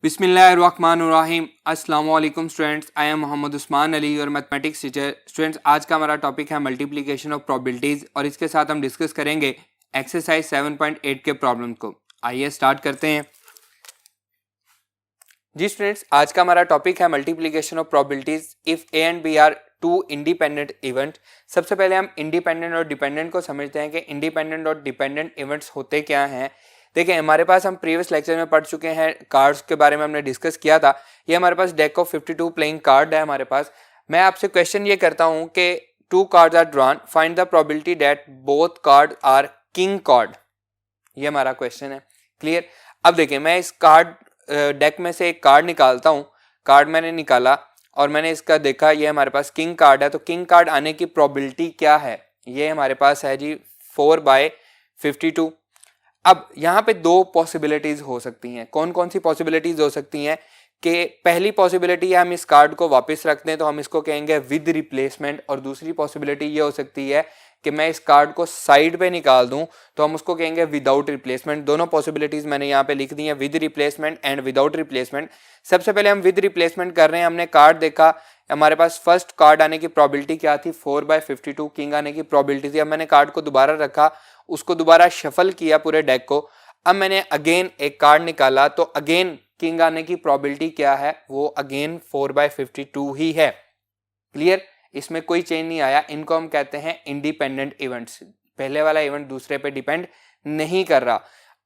बिस्मिल्लाहिर्रहमानिर्रहीम। अस्सलाम वालेकुम students, I am Mohammad Usman Ali और मैथमेटिक्स टीचर। स्टूडेंट्स, आज का हमारा टॉपिक है मल्टीप्लिकेशन ऑफ प्रोबेबिलिटीज़ और इसके साथ हम डिस्कस करेंगे एक्सरसाइज 7.8 के प्रॉब्लम को। आइए स्टार्ट करते हैं। जी स्टूडेंट्स, आज का हमारा टॉपिक है multiplication of probabilities if A and B are two independent event. सबसे पहले हम इंडिपेंडेंट और डिपेंडेंट को समझते हैं कि इंडिपेंडेंट और डिपेंडेंट इवेंट्स होते क्या हैं। देखिए, हमारे पास हम प्रीवियस लेक्चर में पढ़ चुके हैं, कार्ड्स के बारे में हमने डिस्कस किया था। ये हमारे पास डेक ऑफ 52 प्लेइंग कार्ड है हमारे पास। मैं आपसे क्वेश्चन ये करता हूँ कि two cards are drawn, find the probability that both card are king card. ये हमारा क्वेश्चन है। क्लियर। अब देखिए, मैं इस कार्ड डेक में से एक कार्ड निकालता हूँ। कार्ड मैंने निकाला और मैंने इसका देखा, ये हमारे पास किंग कार्ड है। तो किंग कार्ड आने की प्रोबेबिलिटी क्या है? ये हमारे पास है जी 4/52। अब यहाँ पे दो पॉसिबिलिटीज हो सकती हैं। कौन कौन सी पॉसिबिलिटीज हो सकती हैं? कि पहली पॉसिबिलिटी है हम इस कार्ड को वापस रख दें, तो हम इसको कहेंगे विद रिप्लेसमेंट। और दूसरी पॉसिबिलिटी ये हो सकती है कि मैं इस कार्ड को साइड पे निकाल दूं, तो हम उसको कहेंगे विदाउट रिप्लेसमेंट। दोनों पॉसिबिलिटीज मैंने यहाँ पे लिख दी हैं, with replacement and without replacement. सबसे पहले हम विद रिप्लेसमेंट कर रहे हैं। हमने कार्ड देखा, हमारे पास फर्स्ट कार्ड आने की प्रोबेबिलिटी क्या थी? 4/52 किंग आने की प्रोबेबिलिटी थी। अब मैंने कार्ड को दोबारा रखा, उसको दोबारा शफल किया पूरे डेक को। अब मैंने अगेन एक कार्ड निकाला, तो अगेन किंग आने की प्रोबेबिलिटी क्या है? वो अगेन 4/52 ही है। क्लियर। इसमें कोई चेंज नहीं आया। इनको हम कहते हैं इंडिपेंडेंट इवेंट्स। पहले वाला इवेंट दूसरे पे डिपेंड नहीं कर रहा।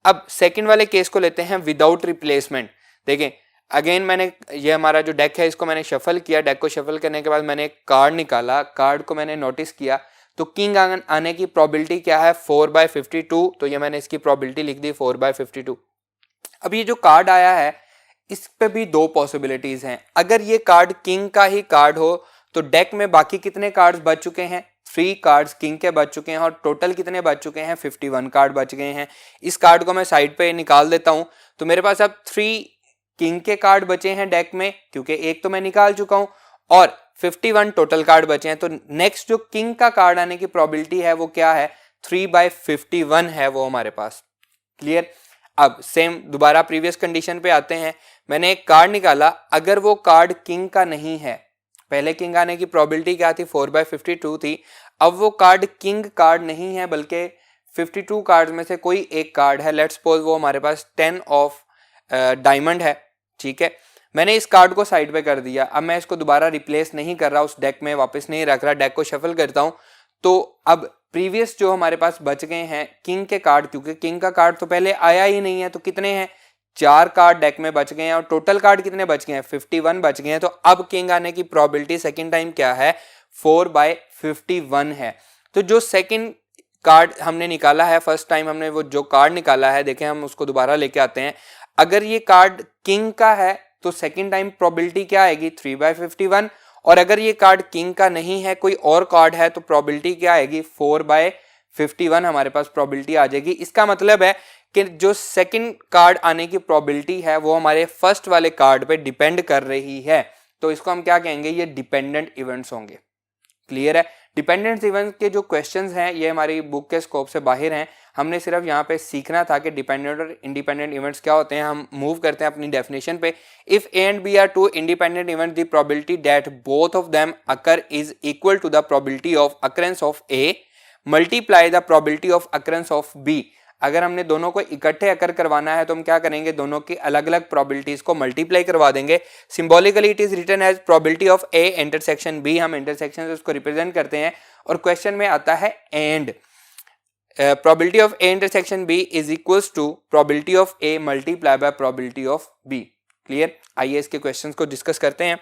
अब सेकंड वाले केस को लेते हैं विदाउट रिप्लेसमेंट। देखें, अगेन मैंने ये हमारा जो डेक है इसको मैंने शफल किया। डेक को शफल करने के बाद मैंने एक कार्ड निकाला, कार्ड को मैंने नोटिस किया, तो किंग आने की प्रोबेबिलिटी क्या है? 4/52। तो ये मैंने इसकी प्रोबेबिलिटी लिख दी 4/52। अब ये जो कार्ड आया है, इस पे भी दो पॉसिबिलिटीज हैं। अगर ये कार्ड किंग का ही कार्ड हो तो डेक में बाकी कितने कार्ड्स बच चुके हैं? 3 कार्ड्स किंग के बच चुके हैं और टोटल कितने बच चुके हैं? 51 कार्ड बच गए हैं। इस कार्ड को मैं साइड पे निकाल देता हूं, तो मेरे पास अब 3 किंग के कार्ड बचे हैं डेक में, क्योंकि एक तो मैं निकाल चुका हूं, और 51 टोटल कार्ड बचे हैं। तो नेक्स्ट जो किंग का कार्ड आने की प्रोबेबिलिटी है वो क्या है? 3/51 है वो हमारे पास। क्लियर। अब सेम दोबारा प्रीवियस कंडीशन पे आते हैं। मैंने एक कार्ड निकाला, अगर वो कार्ड किंग का नहीं है, पहले किंग आने की प्रोबेबिलिटी क्या थी? 4/52 थी। अब वो कार्ड किंग कार्ड नहीं है, बल्कि 52 कार्ड में से कोई एक कार्ड है। लेट्स सपोज वो हमारे पास 10 ऑफ डायमंड है। ठीक है, मैंने इस कार्ड को साइड पे कर दिया। अब मैं इसको दोबारा रिप्लेस नहीं कर रहा, उस डेक में वापस नहीं रख रहा, डेक को शफल करता हूं। तो अब प्रीवियस जो हमारे पास बच गए हैं किंग के कार्ड, क्योंकि किंग का कार्ड तो पहले आया ही नहीं है, तो कितने हैं? 4 कार्ड डेक में बच गए हैं और टोटल कार्ड कितने बच गए हैं? 51 बच गए हैं। तो अब किंग आने की प्रोबेबिलिटी सेकंड टाइम क्या है? 4/51 है। तो जो सेकंड कार्ड हमने निकाला है, फर्स्ट टाइम हमने वो जो कार्ड निकाला है, देखें हम उसको दोबारा लेके आते हैं। अगर ये कार्ड किंग का है तो सेकंड टाइम प्रोबेबिलिटी क्या आएगी? 3/51। और अगर ये कार्ड किंग का नहीं है, कोई और कार्ड है, तो प्रोबेबिलिटी क्या आएगी? 4/51 हमारे पास प्रोबेबिलिटी आ जाएगी। इसका मतलब है कि जो सेकंड कार्ड आने की प्रोबेबिलिटी है वो हमारे फर्स्ट वाले कार्ड पे डिपेंड कर रही है। तो इसको हम क्या कहेंगे? ये डिपेंडेंट इवेंट्स होंगे। क्लियर है। डिपेंडेंट इवेंट्स के जो क्वेश्चंस हैं ये हमारी बुक के स्कोप से बाहर हैं। हमने सिर्फ यहाँ पे सीखना था कि डिपेंडेंट और इंडिपेंडेंट इवेंट्स क्या होते हैं। हम मूव करते हैं अपनी डेफिनेशन पे। If A and B are two independent event, the probability that both of them occur is equal to the probability of occurrence of A multiply the probability of occurrence of B. अगर हमने दोनों को इकट्ठे अकर करवाना है तो हम क्या करेंगे? दोनों की अलग अलग प्रोबेबिलिटीज को मल्टीप्लाई करवा देंगे। Symbolically it is written as probability of A intersection B. हम इंटरसेक्शन से उसको रिप्रेजेंट करते हैं और क्वेश्चन में आता है and probability of A intersection B is equals to probability of A multiply by probability of B. Clear. आइए इसके क्वेश्चंस को डिस्कस करते हैं।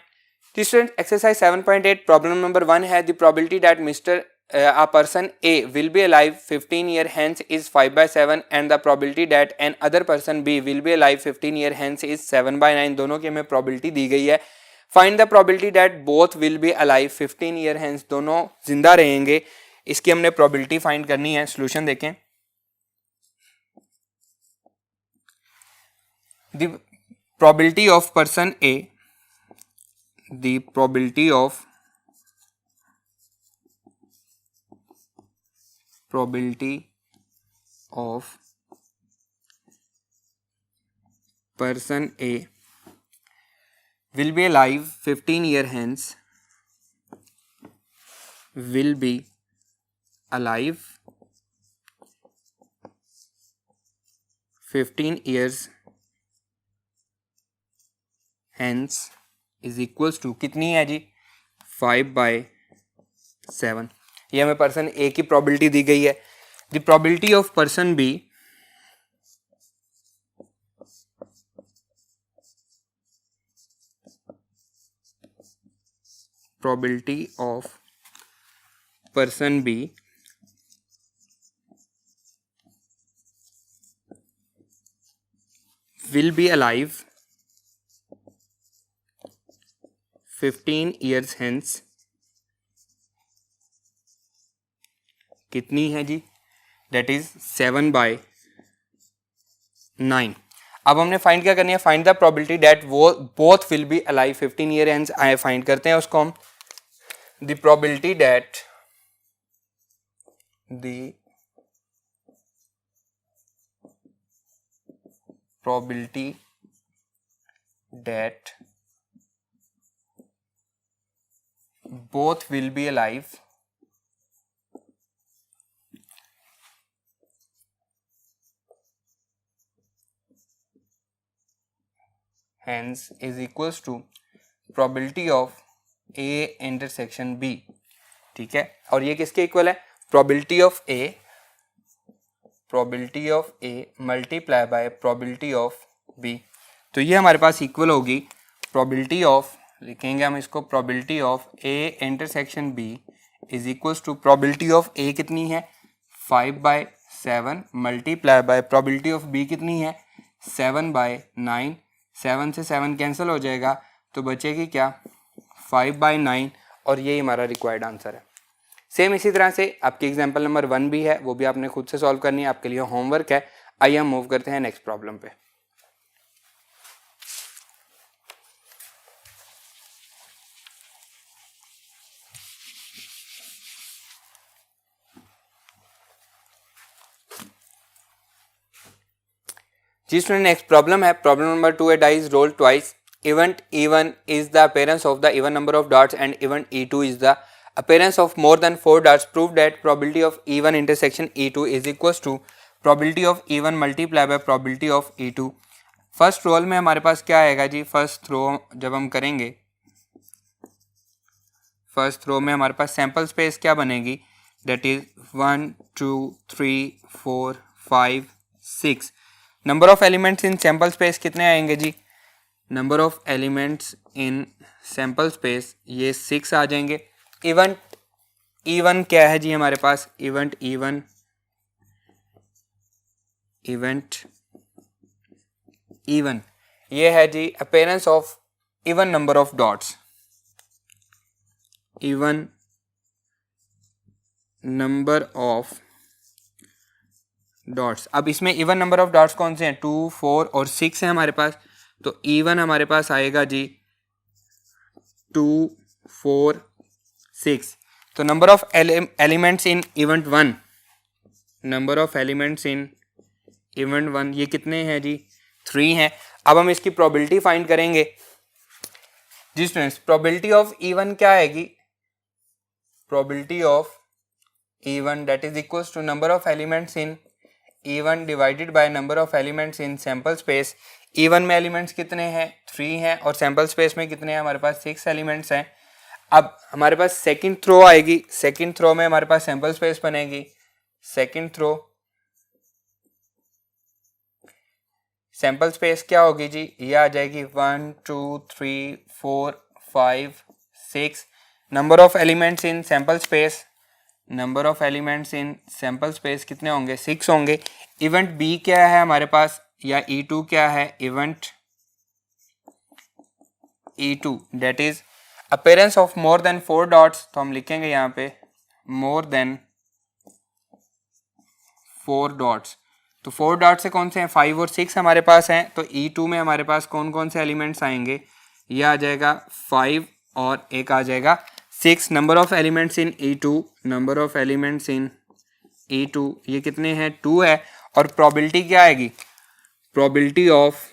स्टूडेंट, एक्सरसाइज 7.8 प्रॉब्लम नंबर 1 है the probability that mister a person A will be alive 15 year hence is 5/7 and the probability that an other person B will be alive 15 year hence is 7/9। दोनों की हमें probability दी गई है। Find the probability that both will be alive 15 year hence, दोनों जिंदा रहेंगे। इसकी हमने probability find करनी है। solution देखें। The probability of person A, the probability of person A will be alive 15 year hence, will be alive 15 years hence is equals to कितनी है जी 5/7। ये हमें पर्सन ए की प्रोबेबिलिटी दी गई है। The probability of person B probability of person B will be alive 15 years hence कितनी है जी that is 7/9। अब हमने फाइंड क्या करनी है, फाइंड द प्रोबेबिलिटी दैट वो both will be alive 15 year hence. आए फाइंड करते हैं उसको हम। The probability that both will be alive hence is equals to probability of A intersection B। ठीक है, और ये किसके इक्वल है, probability of A multiply by probability of B। तो ये हमारे पास इक्वल होगी probability of, लिखेंगे हम इसको probability of A intersection B is equals to probability of A कितनी है 5/7 multiply by probability of B कितनी है 7/9। 7 से 7 कैंसिल हो जाएगा तो बचेगी क्या 5/9, और यही हमारा रिक्वायर्ड आंसर है। सेम इसी तरह से आपकी एग्जांपल नंबर 1 भी है, वो भी आपने खुद से सॉल्व करनी है, आपके लिए होमवर्क है। आइए हम मूव करते हैं नेक्स्ट प्रॉब्लम पे। जी स्टूडेंट, नेक्स्ट प्रॉब्लम है problem number 2। A dice role twice, event E1 is the appearance of the even number of dots and event E2 is the appearance of more than 4 dots. Prove that probability of E1 intersection E2 is equals to probability of E1 multiply by probability of E2। First roll में हमारे पास क्या आएगा जी, first row जब हम करेंगे, first row में हमारे पास सैम्पल स्पेस क्या बनेगी, that is 1 2 3 4 5 6। Number of elements in sample space कितने आएंगे जी, number of elements in sample space ये 6 आ जाएंगे। इवेंट E1 क्या है जी हमारे पास, इवेंट E1 ये है जी appearance of even number of dots, even number of dots. अब इसमें इवन नंबर ऑफ डॉट्स कौन से हैं, 2 4 और 6 है हमारे पास। तो E1 हमारे पास आएगा जी 2 4 6। तो number of elements in event 1, number of elements in event 1 ये कितने हैं जी 3 हैं। अब हम इसकी प्रोबेबिलिटी फाइंड करेंगे जी स्टूडेंट्स। प्रोबेबिलिटी ऑफ E1 क्या आएगी, probability of E1 that is equals to number of elements in E1 divided by number of elements in sample space. E1 में एलिमेंट्स कितने हैं 3 हैं, और सैम्पल स्पेस में कितने हैं हमारे पास 6 एलिमेंट्स हैं। अब हमारे पास सेकंड थ्रो आएगी, सेकंड थ्रो में हमारे पास सैम्पल स्पेस बनेगी, सेकंड थ्रो सैम्पल स्पेस क्या होगी जी, ये आ जाएगी 1 2 3 4 5 6। Number of elements in sample space, number of elements in sample space कितने होंगे 6 होंगे। इवेंट बी क्या है हमारे पास, या E2 क्या है, event E2 that is appearance of more than 4 dots. तो हम लिखेंगे यहाँ पे मोर देन 4 डॉट्स। तो 4 डॉट से कौन से हैं 5 और 6 हमारे पास हैं। तो E2 में हमारे पास कौन कौन से एलिमेंट्स आएंगे, ये आ जाएगा 5 और एक आ जाएगा 6। Number of elements in E2, number of elements in E2 ये कितने हैं 2 है। और प्रोबेबिलिटी क्या आएगी, probability of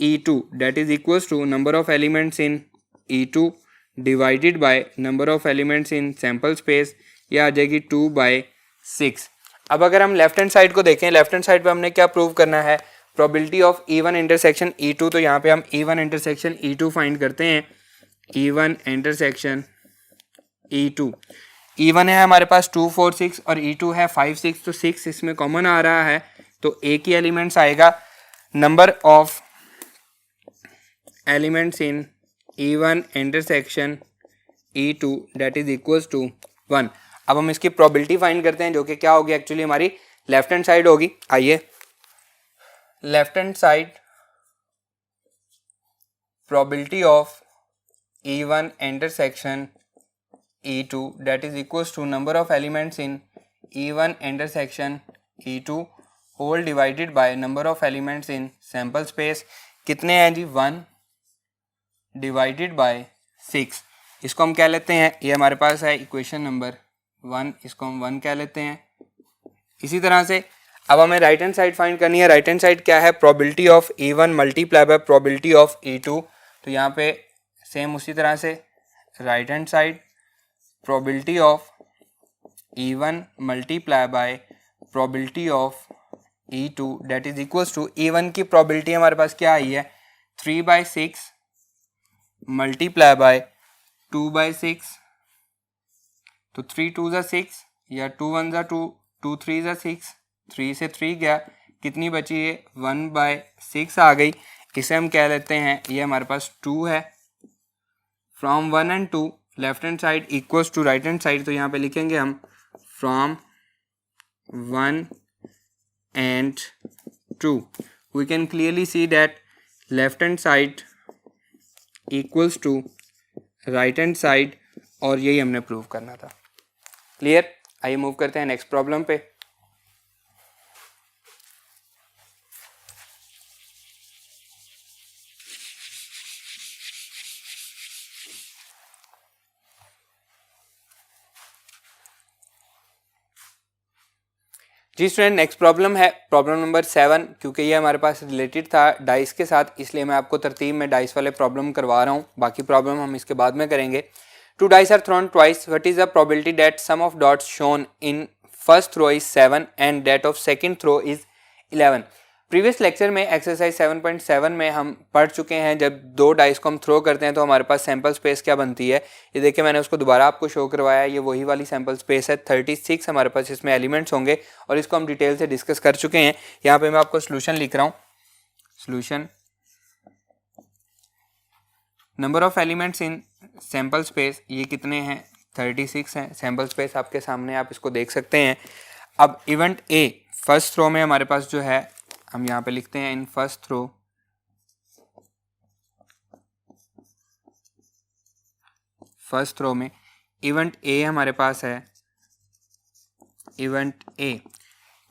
E2 that is equals to number of elements in E2 divided by number of elements in sample space, ये आ जाएगी 2/6। अब अगर हम लेफ्ट हैंड साइड को देखें, लेफ्ट हैंड साइड पे हमने क्या प्रूव करना है, probability of E1 intersection E2, तो यहाँ पे हम E1 इंटरसेक्शन E2 फाइंड करते हैं। E1 इंटरसेक्शन E2, E1 है हमारे पास 2 4 6 और E2 है 5 6, तो 6 इसमें कॉमन आ रहा है, तो एक ही एलिमेंट्स आएगा। Number of elements in E1 intersection E2 that is equals to 1। अब हम इसकी प्रोबेबिलिटी फाइंड करते हैं, जो कि क्या होगी, एक्चुअली हमारी लेफ्ट हैंड साइड होगी। आइए, left hand side probability of E1 intersection E2 that is equals to number of elements in E1 intersection E2 whole divided by number of elements in sample space। कितने हैं जी, 1 divided by 6। इसको हम क्या लेते हैं, ये हमारे पास है इक्वेशन नंबर 1, इसको हम 1 क्या लेते हैं। इसी तरह से अब हमें राइट हैंड साइड फाइंड करनी है। राइट हैंड साइड क्या है, probability of E1 multiply by probability of E2। तो यहाँ पे सेम उसी तरह से right hand side probability of E1 multiply by probability of E2 that is equals to, E1 की प्रोबेबिलिटी हमारे पास क्या आई है, 3/6 मल्टीप्लाई बाय 2/6, तो 3 2 ज़ा 6 या 2 1 ज़ा 2, 2 3 ज़ा 6, 3 से 3 गया, कितनी बची है, 1/6 आ गई। इसे हम कह लेते हैं, ये हमारे पास 2 है। From 1 and 2 left hand side equals to right hand side, तो यहाँ पे लिखेंगे हम from 1 and 2 we can clearly see that left hand side equals to right hand side, और यही हमने प्रूव करना था। क्लियर। आइए मूव करते हैं नेक्स्ट प्रॉब्लम पे। जी स्टूडेंट, नेक्स्ट प्रॉब्लम है प्रॉब्लम नंबर 7। क्योंकि ये हमारे पास रिलेटेड था डाइस के साथ, इसलिए मैं आपको तरतीब में डाइस वाले प्रॉब्लम करवा रहा हूँ, बाकी प्रॉब्लम हम इसके बाद में करेंगे। 2 dice are thrown twice. What is the probability that sum of dots shown in first throw is 7 and that of second throw is 11? Previous lecture में एक्सरसाइज 7.7 में हम पढ़ चुके हैं, जब 2 डाइस को हम थ्रो करते हैं तो हमारे पास सैम्पल स्पेस क्या बनती है। ये देखिए, मैंने उसको दोबारा आपको शो करवाया, ये वही वाली सैम्पल स्पेस है। 36 हमारे पास इसमें एलिमेंट्स होंगे और इसको हम डिटेल से डिस्कस कर चुके हैं। यहाँ पे मैं आपको सोल्यूशन लिख रहा हूँ। Solution, number of elements in sample space, ये कितने हैं, 36 हैं। सैम्पल स्पेस आपके सामने, आप इसको देख सकते हैं। अब इवेंट ए फर्स्ट थ्रो में हमारे पास जो है, हम यहाँ पे लिखते हैं in first throw, first throw में इवेंट ए हमारे पास है। इवेंट ए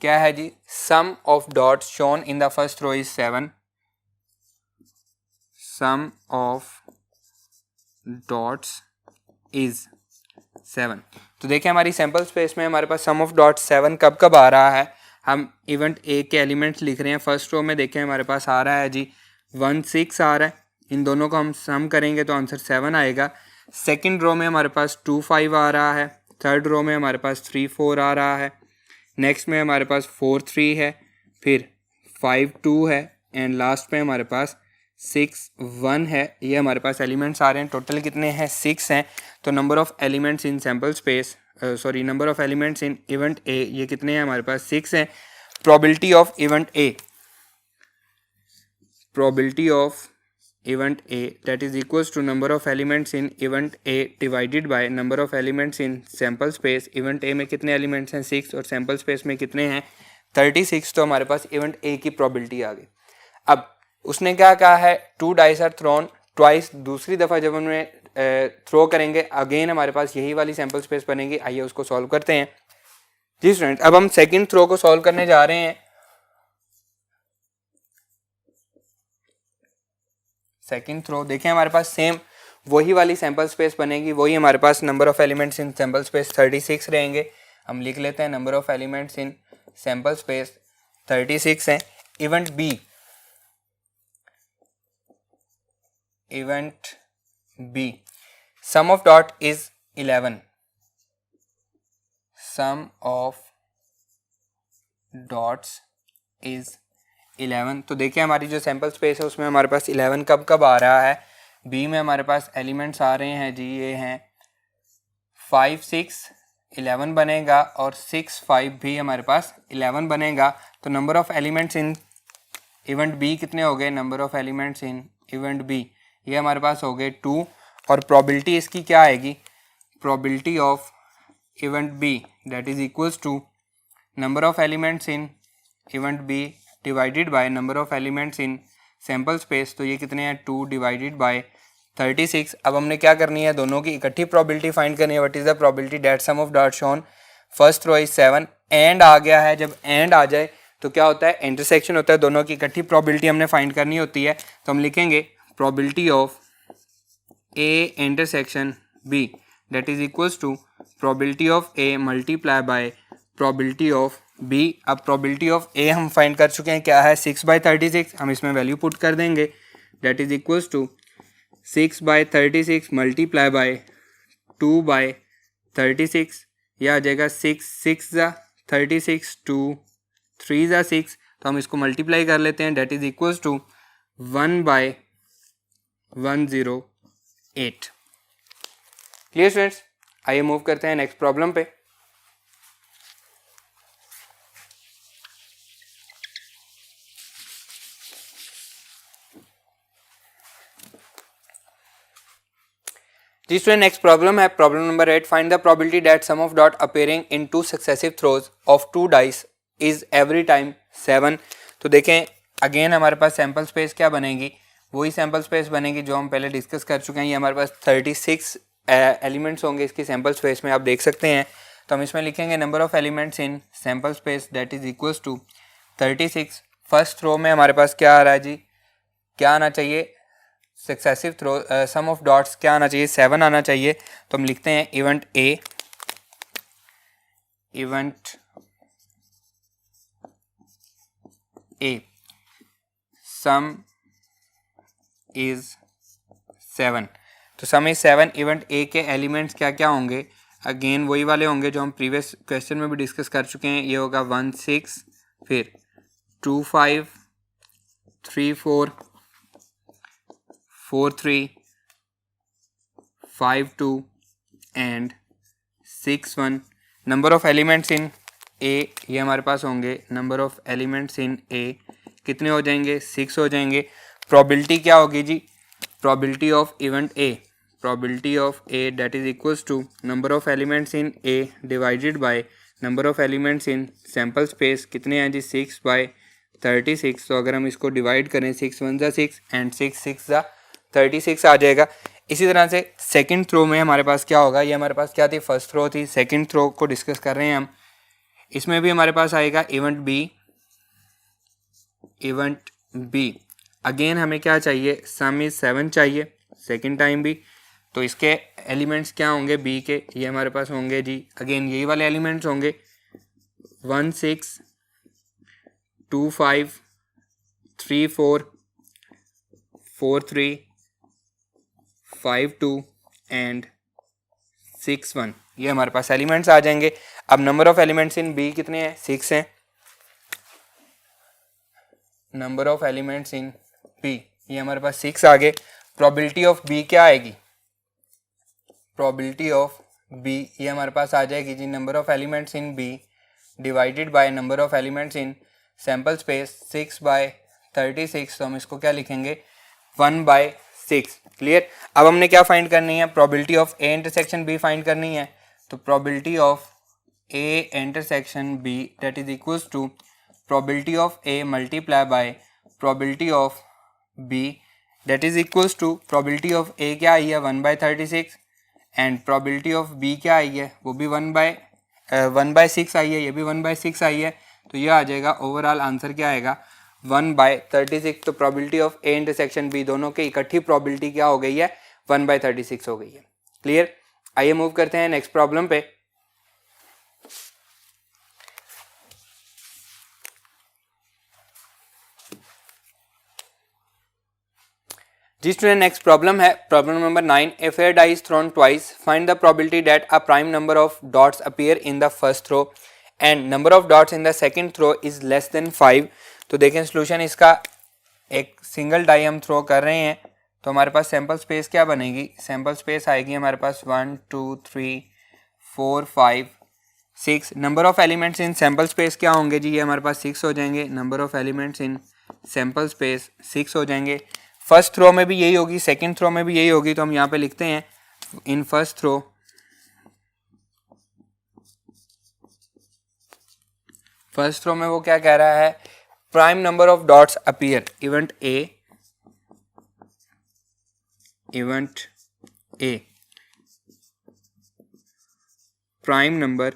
क्या है जी, sum of dots shown in the first throw is 7। Sum of dots is 7। तो देखिए, हमारी सैम्पल स्पेस में हमारे पास सम ऑफ डॉट्स 7 कब कब आ रहा है। हम इवेंट ए के एलिमेंट्स लिख रहे हैं। फर्स्ट रो में देखें हमारे पास आ रहा है जी 1 6 आ रहा है। इन दोनों को हम सम करेंगे तो आंसर 7 आएगा। सेकंड रो में हमारे पास 2 5 आ रहा है। थर्ड रो में हमारे पास 3 4 आ रहा है। नेक्स्ट में हमारे पास 4 3 है, फिर 5 2 है एंड लास्ट में हमारे पास 6 1 है। ये हमारे पास एलिमेंट्स आ रहे हैं। टोटल कितने हैं, 6 हैं। तो number of elements in sample space, number of elements in event A, ये कितने हैं हमारे पास, 6 हैं। Probability of event A, probability of event A that is equals to number of elements in event A divided by number of elements in sample space. Event A में कितने elements हैं, 6, और सैम्पल स्पेस में कितने हैं, 36। तो हमारे पास event A की प्रोबेबिलिटी आ गई। अब उसने क्या कहा है, 2 डाइस आर थ्रोन ट्वाइस। दूसरी दफ़ा जब उन्हें थ्रो करेंगे, अगेन हमारे पास यही वाली सैम्पल स्पेस बनेगी। आइए उसको सॉल्व करते हैं। जी स्टूडेंट, अब हम सेकंड थ्रो को सॉल्व करने जा रहे हैं। सेकंड थ्रो देखें, हमारे पास सेम वही वाली सैम्पल स्पेस बनेगी, वही हमारे पास number of elements in sample space 36 रहेंगे। हम लिख लेते हैं number of elements in sample space 36 हैं। Event B, event B, sum of dot is 11, sum of dots is 11। तो देखिए हमारी जो सैम्पल स्पेस है उसमें हमारे पास 11 कब कब आ रहा है, बी में हमारे पास एलिमेंट्स आ रहे हैं जी, ये हैं 5 6 11 बनेगा और 6 5 भी हमारे पास 11 बनेगा। तो number of elements in event B कितने हो गए, number of elements in event B ये हमारे पास हो गए 2, और प्रोबेबिलिटी इसकी क्या आएगी, probability of event B that is equals to number of elements in event B divided by number of elements in sample space. तो ये कितने हैं 2 डिवाइडेड बाय 36। अब हमने क्या करनी है, दोनों की इकट्ठी प्रोबेबिलिटी फाइंड करनी है। What is the probability that sum of dot shown first row is 7, and आ गया है, जब एंड आ जाए तो क्या होता है, इंटरसेक्शन होता है, दोनों की इकट्ठी प्रोबेबिलिटी हमने फाइंड करनी होती है। तो हम लिखेंगे probability of A intersection B that is equals to probability of A multiply by probability of B. अब प्रोबेबिलिटी ऑफ ए हम फाइंड कर चुके हैं, क्या है 6/36, हम इसमें वैल्यू पुट कर देंगे that is equals to 6/36 multiply by 2/36, यह आ जाएगा 6 6 ज़ा 36 2 3 ज़ा 6, तो हम इसको मल्टीप्लाई कर लेते हैं that is equals to 1/108। Clear students, आइए मूव करते हैं नेक्स्ट प्रॉब्लम पे। जी स्टूडेंट, नेक्स्ट प्रॉब्लम है problem number 8। Find the probability that sum of dot appearing in 2 successive throws of 2 dice is every time 7। तो देखें अगेन हमारे पास sample space क्या बनेगी, वही सैम्पल स्पेस बनेगी जो हम पहले डिस्कस कर चुके हैं। ये हमारे पास 36 एलिमेंट्स होंगे इसकी सैम्पल स्पेस में, आप देख सकते हैं। तो हम इसमें लिखेंगे number of elements in sample space that is equals to 36। First row में हमारे पास क्या आ रहा है जी, क्या आना चाहिए, successive throw sum of dots क्या आना चाहिए, 7 आना चाहिए। तो हम लिखते हैं event A, event A some is 7। तो सम इज 7, इवेंट ए के एलिमेंट्स क्या क्या होंगे, अगेन वही वाले होंगे जो हम प्रीवियस क्वेश्चन में भी डिस्कस कर चुके हैं। ये होगा 1 6, फिर 2 5, 3 4, 4 3, 5 2 and 6 1। Number of elements in A ये हमारे पास होंगे, number of elements in A कितने हो जाएंगे, 6 हो जाएंगे। प्रोबेबिलिटी क्या होगी जी, probability of event A, probability of A that is equals to number of elements in A divided by number of elements in sample space, कितने हैं जी 6/36। तो अगर हम इसको डिवाइड करें 6 1 ज़ा 6 एंड 6 6 ज़ा 36 आ जाएगा। इसी तरह से सेकंड थ्रो में हमारे पास क्या होगा, ये हमारे पास क्या थी, फर्स्ट थ्रो थी, सेकंड थ्रो को डिस्कस कर रहे हैं हम। इसमें भी हमारे पास आएगा event B, event B again हमें क्या चाहिए, सम इज 7 चाहिए सेकंड टाइम भी। तो इसके एलिमेंट्स क्या होंगे बी के, ये हमारे पास होंगे जी अगेन यही वाले एलिमेंट्स होंगे 1 6 2 5 3 4 4 3 5 2 एंड 6 1, ये हमारे पास एलिमेंट्स आ जाएंगे। अब number of elements in B कितने हैं, 6 हैं। Number of elements in B ये हमारे पास 6 आ गए। प्रोबेबिलिटी ऑफ बी क्या आएगी, प्रोबेबिलिटी ऑफ बी ये हमारे पास आ जाएगी जी number of elements in B divided by number of elements in sample space 6/36। तो हम इसको क्या लिखेंगे 1/6। क्लियर। अब हमने क्या फाइंड करनी है, probability of A intersection B find करनी है। तो probability of A intersection B that is equals to probability of A multiply by probability of B that is equals to probability of A क्या आई है 1/36 and probability of B क्या आई है, वो भी 1/6 आई है, ये भी 1/6 आई है। तो ये आ जाएगा ओवरऑल आंसर क्या आएगा 1/36। तो probability of A intersection B दोनों की इकट्ठी प्रोबेबिलिटी क्या हो गई है 1/36 हो गई है। क्लियर। आइए मूव करते हैं नेक्स्ट प्रॉब्लम पे। जी स्टूडेंट, नेक्स्ट प्रॉब्लम है problem number 9. A fair die is thrown twice. Find the probability that a prime number of dots appear in the first throw and number of dots in the second throw is less than 5. तो देखें solution इसका, एक single die हम throw कर रहे हैं तो हमारे पास सैंपल स्पेस क्या बनेगी, सैंपल स्पेस आएगी हमारे पास 1 2 3 4 5 6. Number of elements in sample space क्या होंगे जी, ये हमारे पास 6 हो जाएंगे. Number of elements in sample space 6 हो जाएंगे. फर्स्ट थ्रो में भी यही होगी, सेकंड थ्रो में भी यही होगी. तो हम यहाँ पे लिखते हैं इन फर्स्ट थ्रो में वो क्या कह रहा है, prime number of dots appear event A prime number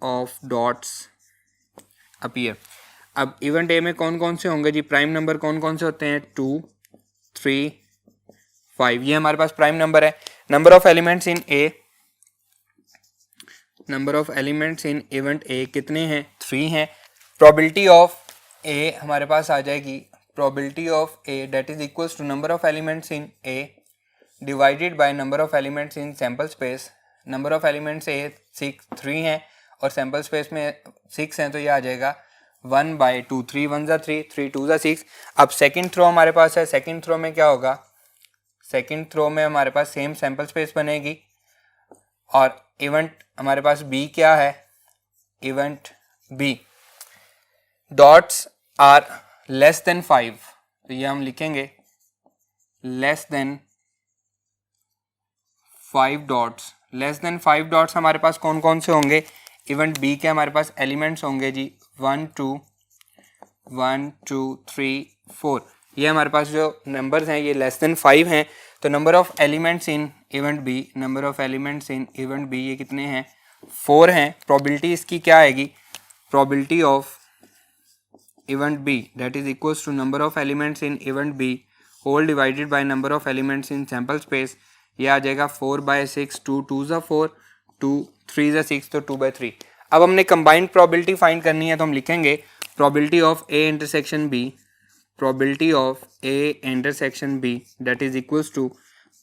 of dots appear. अब इवेंट ए में कौन कौन से होंगे जी, प्राइम नंबर कौन कौन से होते हैं, 2 3 5. ये हमारे पास प्राइम नंबर है. Number of elements in event ए कितने हैं, 3 हैं. प्रोबेबिलिटी ऑफ ए हमारे पास आ जाएगी, probability of A that is equals to number of elements in A divided by number of elements in sample space. Number of elements A 3 हैं और sample space में 6 हैं, तो ये आ जाएगा 1/2. 3 1 ज़ा 3, 3 2 ज़ा 6. अब सेकंड थ्रो हमारे पास है, सेकंड थ्रो में क्या होगा, सेकंड थ्रो में हमारे पास सेम सैंपल स्पेस बनेगी और इवेंट हमारे पास बी क्या है, event B dots are less than 5. तो ये हम लिखेंगे less than 5 dots. Less than 5 dots हमारे पास कौन कौन से होंगे, इवेंट बी के हमारे पास एलिमेंट्स होंगे जी 1 2 3 4. ये हमारे पास जो नंबर्स हैं ये लेस देन 5 हैं. तो number of elements in event B ये कितने हैं, 4 हैं. प्रोबेबिलिटी इसकी क्या आएगी, probability of event B that is equals to number of elements in event B whole divided by number of elements in sample space. ये आ जाएगा 4/6. 2 2 ज़ा 4, 2 3 ज़ा 6, तो 2/3. अब हमने कंबाइंड प्रोबेबिलिटी फाइंड करनी है तो हम लिखेंगे probability of A intersection B that is equals to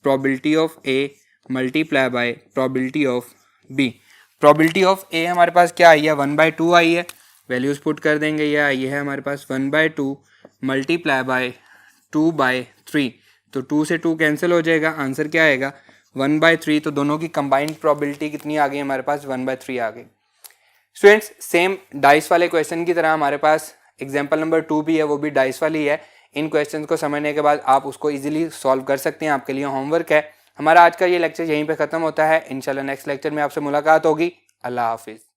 probability of A multiply by probability of B. Probability of A हमारे पास क्या आई है, 1/2 आई है. वैल्यूज पुट कर देंगे, ये आई है हमारे पास 1/2 मल्टीप्लाई बाय 2/3. तो 2 से 2 कैंसिल हो जाएगा, आंसर क्या आएगा 1/3. तो दोनों की कंबाइंड प्रोबेबिलिटी कितनी आ गई हमारे पास, 1/3 आ गई. स्टूडेंट्स, सेम डाइस वाले क्वेश्चन की तरह हमारे पास एग्जाम्पल नंबर 2 भी है, वो भी डाइस वाली है. इन क्वेश्चंस को समझने के बाद आप उसको इजीली सॉल्व कर सकते हैं, आपके लिए होमवर्क है. हमारा आज का ये लेक्चर यहीं पे ख़त्म होता है. इंशाल्लाह नेक्स्ट लेक्चर में आपसे मुलाकात होगी. अल्लाह हाफिज़.